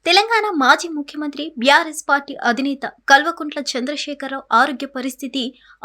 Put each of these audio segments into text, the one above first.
తెలంగాణ మాజీ ముఖ్యమంత్రి BRS party అధినేత కల్వకుంట్ల చంద్రశేఖరరావు ఆరోగ్య పరిస్థితి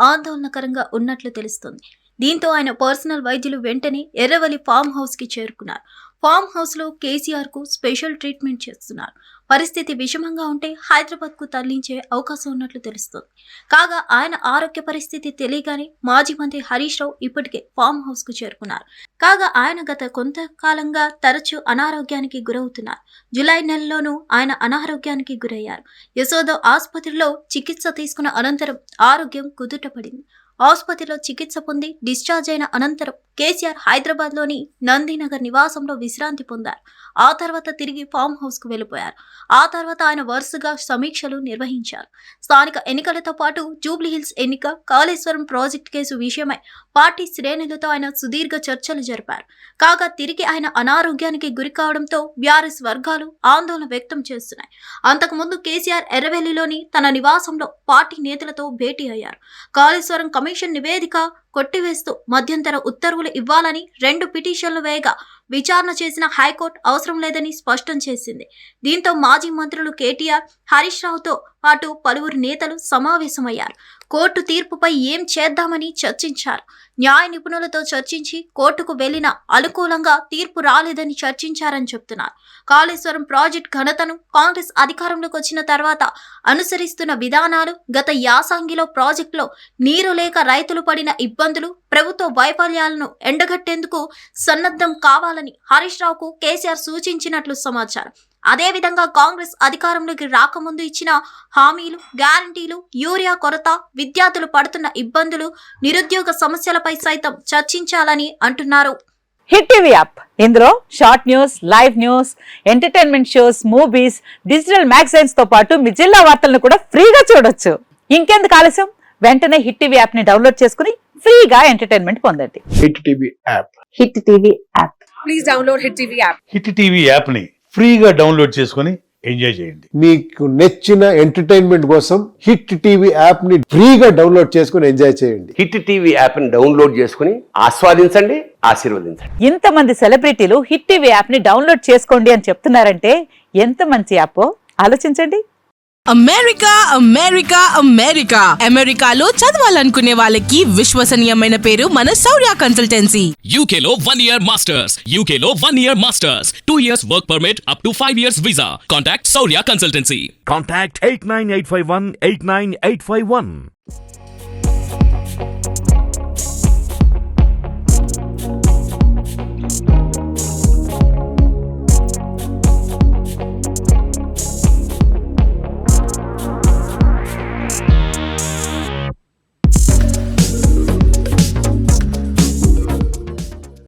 ఆందోళనకరంగా ఉన్నట్లు తెలుస్తోంది. దీంతో ఆయన పర్సనల్ వైద్యులు వెంటనే ఎర్రవల్లి ఫామ్ హౌస్ కి చేరుకున్నారు. ఫామ్ హౌస్ లో కేసీఆర్ కు స్పెషల్ ట్రీట్మెంట్ చేస్తున్నారు. పరిస్థితి విషమంగా ఉంటే హైదరాబాద్ కు తరలించే అవకాశం ఉన్నట్లు తెలుస్తోంది. కాగా ఆయన ఆరోగ్య పరిస్థితి తెలియగానే మాజీ మంత్రి హరీష్ రావు ఇప్పటికే ఫామ్ హౌస్ కు చేరుకున్నారు. కాగా ఆయన గత కొంతకాలంగా తరచూ అనారోగ్యానికి గురవుతున్నారు. జూలై నెలలోనూ ఆయన అనారోగ్యానికి గురయ్యారు. యశోద ఆసుపత్రిలో చికిత్స తీసుకున్న అనంతరం ఆరోగ్యం కుదుటపడింది. ఆసుపత్రిలో చికిత్స పొంది డిశ్చార్జ్ అయిన అనంతరం కేసీఆర్ హైదరాబాద్ లోని నందినగర్ నివాసంలో విశ్రాంతి పొందారు. ఆ తర్వాత తిరిగి ఫామ్ హౌస్ కు వెళ్లిపోయారు. ఆ తర్వాత ఆయన వరుసగా సమీక్షలు నిర్వహించారు. స్థానిక ఎన్నికలతో పాటు జూబ్లీహిల్స్ ఎన్నిక, కాళేశ్వరం ప్రాజెక్టు కేసు విషయమై పార్టీ శ్రేణులతో ఆయన సుదీర్ఘ చర్చలు జరిపారు. కాగా తిరిగి ఆయన అనారోగ్యానికి గురి కావడంతో బీఆర్ఎస్ వర్గాలు ఆందోళన వ్యక్తం చేస్తున్నాయి. అంతకుముందు కేసీఆర్ ఎర్రవెల్లిలోని తన నివాసంలో పార్టీ నేతలతో భేటీ అయ్యారు. కాళేశ్వరం కమిషన్ నివేదిక కొట్టివేస్తూ మధ్యంతర ఉత్తర్వులు ఇవ్వాలని 2 పిటిషన్లు వేయగా విచారణ చేసిన హైకోర్టు అవసరం లేదని స్పష్టం చేసింది. దీంతో మాజీ మంత్రులు కేటీఆర్, హరీష్ రావుతో పాటు పలువురు నేతలు సమావేశమయ్యారు. కోర్టు తీర్పుపై ఏం చేద్దామని చర్చించారు. న్యాయ నిపుణులతో చర్చించి కోర్టుకు వెళ్లిన అనుకూలంగా తీర్పు రాలేదని చర్చించారని చెప్తున్నారు. కాళేశ్వరం ప్రాజెక్టు ఘనతను కాంగ్రెస్ అధికారంలోకి వచ్చిన తర్వాత అనుసరిస్తున్న విధానాలు, గత యాసంగిలో ప్రాజెక్టులో నీరు లేక రైతులు పడిన ఇబ్బందులు, ప్రభుత్వ వైఫల్యాలను ఎండగట్టేందుకు సన్నద్ధం కావాలని హరీష్ రావుకు కేసీఆర్ సూచించినట్లు సమాచారం. అదేవిధంగా కాంగ్రెస్ అధికారంలోకి రాకముందు ఇచ్చిన హామీలు, గ్యారంటీలు, యూరియా కొరత, విద్యార్థులు పడుతున్న ఇబ్బందులు, నిరుద్యోగ సమస్యలపై సైతం చర్చించాలని అంటున్నారు. హిట్ టీవీ యాప్ ఇందులో short news, live news, entertainment shows, movies, digital magazines తో పాటు మీ జిల్లా వార్తలను కూడా ఫ్రీగా చూడొచ్చు. ఇంకెందుకు ఆలస్యం, వెంటనే హిట్ టీవీ యాప్ ని డౌన్లోడ్ చేసుకుని ఫ్రీగా ఎంటర్టైన్మెంట్ పొందండి. Hit TV app. Hit TV app. Please download hit TV app. Hit TV app ని ఫ్రీగా డౌన్లోడ్ చేసుకుని ఎంజాయ్ చేయండి. మీకు నచ్చిన ఎంటర్టైన్మెంట్ కోసం హిట్ టీవీ యాప్ ని ఫ్రీగా డౌన్లోడ్ చేసుకుని ఎంజాయ్ చేయండి. హిట్ టీవీ యాప్ ని డౌన్లోడ్ చేసుకుని ఆస్వాదించండి, ఆశీర్వదించండి. ఇంతమంది సెలబ్రిటీలు హిట్ టీవీ యాప్ ని డౌన్లోడ్ చేసుకోండి అని చెప్తున్నారంటే ఎంత మంచి యాప్ ఆలోచించండి. అమెరికా అమెరికా అమెరికా అమెరికాలో చదవాలనుకునే వాళ్ళకి విశ్వసనీయమైన పేరు మన శౌర్య కన్సల్టెన్సీ. UK లో 1 year masters, UK లో 1 year masters, 2 years work permit up to 5 years visa. Contact Saurya Consultancy. Contact 89851 89851.